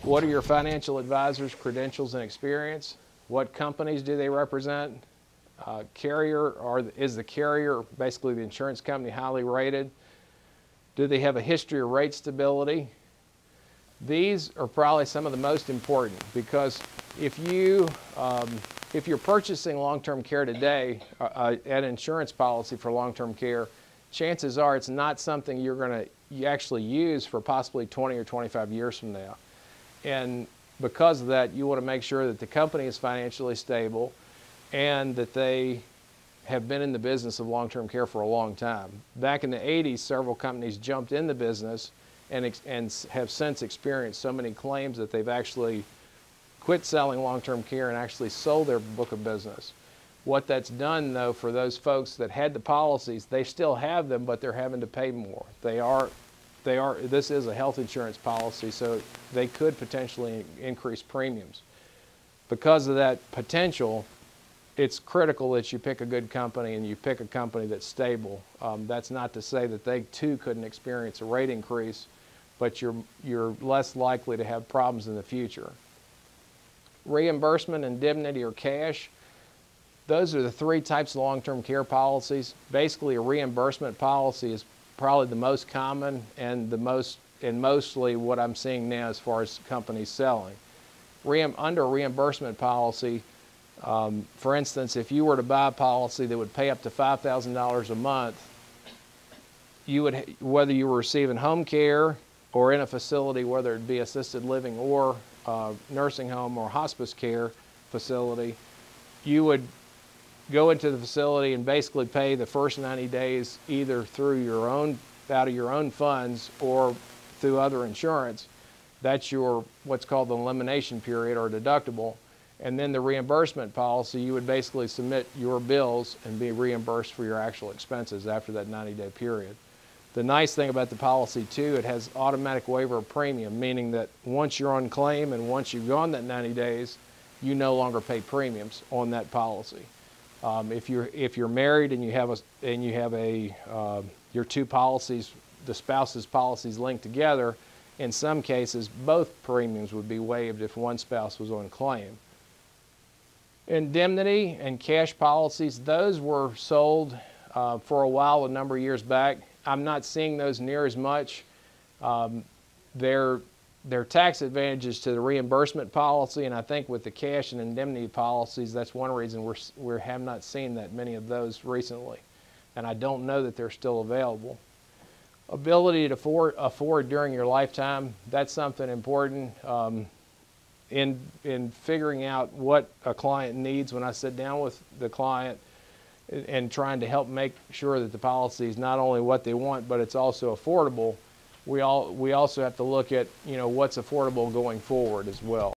What are your financial advisors' credentials and experience? What companies do they represent? Is the carrier, basically the insurance company, highly rated? Do they have a history of rate stability? These are probably some of the most important, because if you're purchasing long-term care today, an insurance policy for long-term care, chances are it's not something you're going to actually use for possibly 20 or 25 years from now. And because of that, you want to make sure that the company is financially stable and that they have been in the business of long-term care for a long time. Back in the 80s, several companies jumped in the business and have since experienced so many claims that they've actually quit selling long-term care and actually sold their book of business. What that's done, though, for those folks that had the policies, they still have them, but they're having to pay more. This is a health insurance policy, so they could potentially increase premiums. Because of that potential, it's critical that you pick a good company and you pick a company that's stable. That's not to say that they too couldn't experience a rate increase, but you're less likely to have problems in the future. Reimbursement, indemnity, or cash. Those are the three types of long-term care policies. Basically, a reimbursement policy is probably the most common and mostly what I'm seeing now as far as companies selling. Under a reimbursement policy, for instance, if you were to buy a policy that would pay up to $5,000 a month, whether you were receiving home care or in a facility, whether it be assisted living or nursing home or hospice care facility, you would go into the facility and basically pay the first 90 days either out of your own funds or through other insurance. That's your what's called the elimination period or deductible. And then the reimbursement policy, you would basically submit your bills and be reimbursed for your actual expenses after that 90-day period. The nice thing about the policy too, it has automatic waiver of premium, meaning that once you're on claim and once you've gone that 90 days, you no longer pay premiums on that policy. If you're married and you have your two policies, the spouse's policies linked together, in some cases both premiums would be waived if one spouse was on claim. Indemnity and cash policies, those were sold for a while, a number of years back. I'm not seeing those near as much. There are tax advantages to the reimbursement policy, and I think with the cash and indemnity policies, that's one reason we have not seen that many of those recently. And I don't know that they're still available. Ability to afford during your lifetime, that's something important. In figuring out what a client needs, when I sit down with the client and trying to help make sure that the policy is not only what they want, but it's also affordable, we also have to look at what's affordable going forward as well.